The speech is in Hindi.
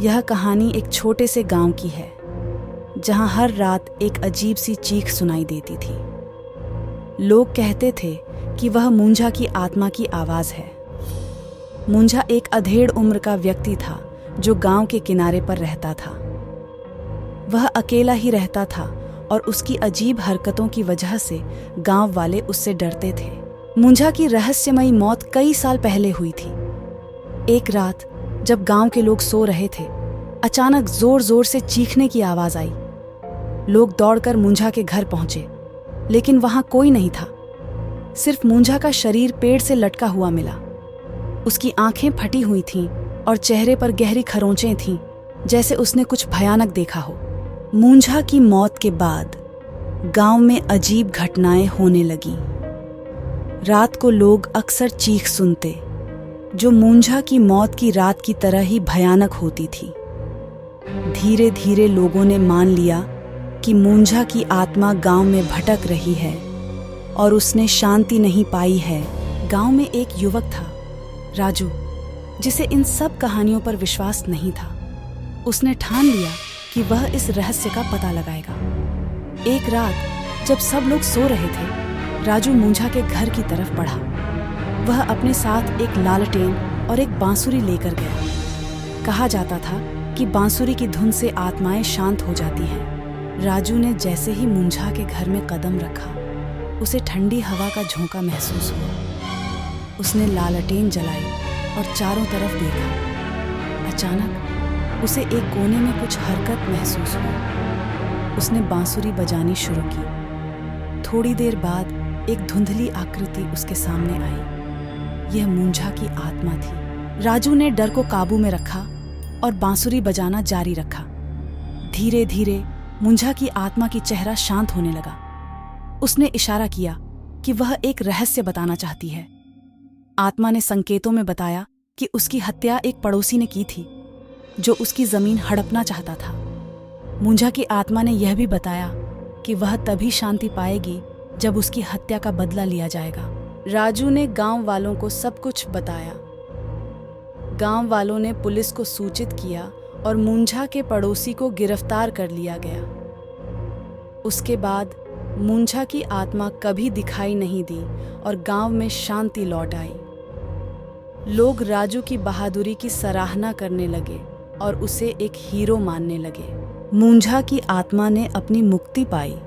यह कहानी एक छोटे से गांव की है जहां हर रात एक अजीब सी चीख सुनाई देती थी। लोग कहते थे कि वह मुंझा की आत्मा की आवाज़ है। मुंझा एक अधेड़ उम्र का व्यक्ति था जो गांव के किनारे पर रहता था। वह अकेला ही रहता था और उसकी अजीब हरकतों की वजह से गांव वाले उससे डरते थे। मुंझा की रहस्यमयी मौत कई साल पहले हुई थी। एक रात जब गांव के लोग सो रहे थे, अचानक जोर जोर से चीखने की आवाज आई। लोग दौड़कर मुंझा के घर पहुंचे, लेकिन वहां कोई नहीं था। सिर्फ मुंझा का शरीर पेड़ से लटका हुआ मिला। उसकी आंखें फटी हुई थीं और चेहरे पर गहरी खरोंचें थीं, जैसे उसने कुछ भयानक देखा हो। मुंझा की मौत के बाद गांव में अजीब घटनाएं होने लगीं। रात को लोग अक्सर चीख सुनते, जो मुंझा की मौत की रात की तरह ही भयानक होती थी। धीरे धीरे लोगों ने मान लिया कि मुंझा की आत्मा गांव में भटक रही है और उसने शांति नहीं पाई है। गांव में एक युवक था, राजू, जिसे इन सब कहानियों पर विश्वास नहीं था। उसने ठान लिया कि वह इस रहस्य का पता लगाएगा। एक रात जब सब लोग सो रहे थे, राजू मुंझा के घर की तरफ बढ़ा। वह अपने साथ एक लालटेन और एक बांसुरी लेकर गया। कहा जाता था कि बांसुरी की धुन से आत्माएं शांत हो जाती हैं। राजू ने जैसे ही मुंझा के घर में कदम रखा, उसे ठंडी हवा का झोंका महसूस हुआ। उसने लालटेन जलाई और चारों तरफ देखा। अचानक उसे एक कोने में कुछ हरकत महसूस हुई। उसने बांसुरी बजानी शुरू की। थोड़ी देर बाद एक धुंधली आकृति उसके सामने आई। यह मुंझा की आत्मा थी। राजू ने डर को काबू में रखा और बांसुरी बजाना जारी रखा। धीरे धीरे मुंझा की आत्मा की चेहरा शांत होने लगा। उसने इशारा किया कि वह एक रहस्य बताना चाहती है। आत्मा ने संकेतों में बताया कि उसकी हत्या एक पड़ोसी ने की थी, जो उसकी जमीन हड़पना चाहता था। मुंझा की आत्मा ने यह भी बताया कि वह तभी शांति पाएगी जब उसकी हत्या का बदला लिया जाएगा। राजू ने गांव वालों को सब कुछ बताया। गांव वालों ने पुलिस को सूचित किया और मुंझा के पड़ोसी को गिरफ्तार कर लिया गया। उसके बाद मुंझा की आत्मा कभी दिखाई नहीं दी और गांव में शांति लौट आई। लोग राजू की बहादुरी की सराहना करने लगे और उसे एक हीरो मानने लगे। मुंझा की आत्मा ने अपनी मुक्ति पाई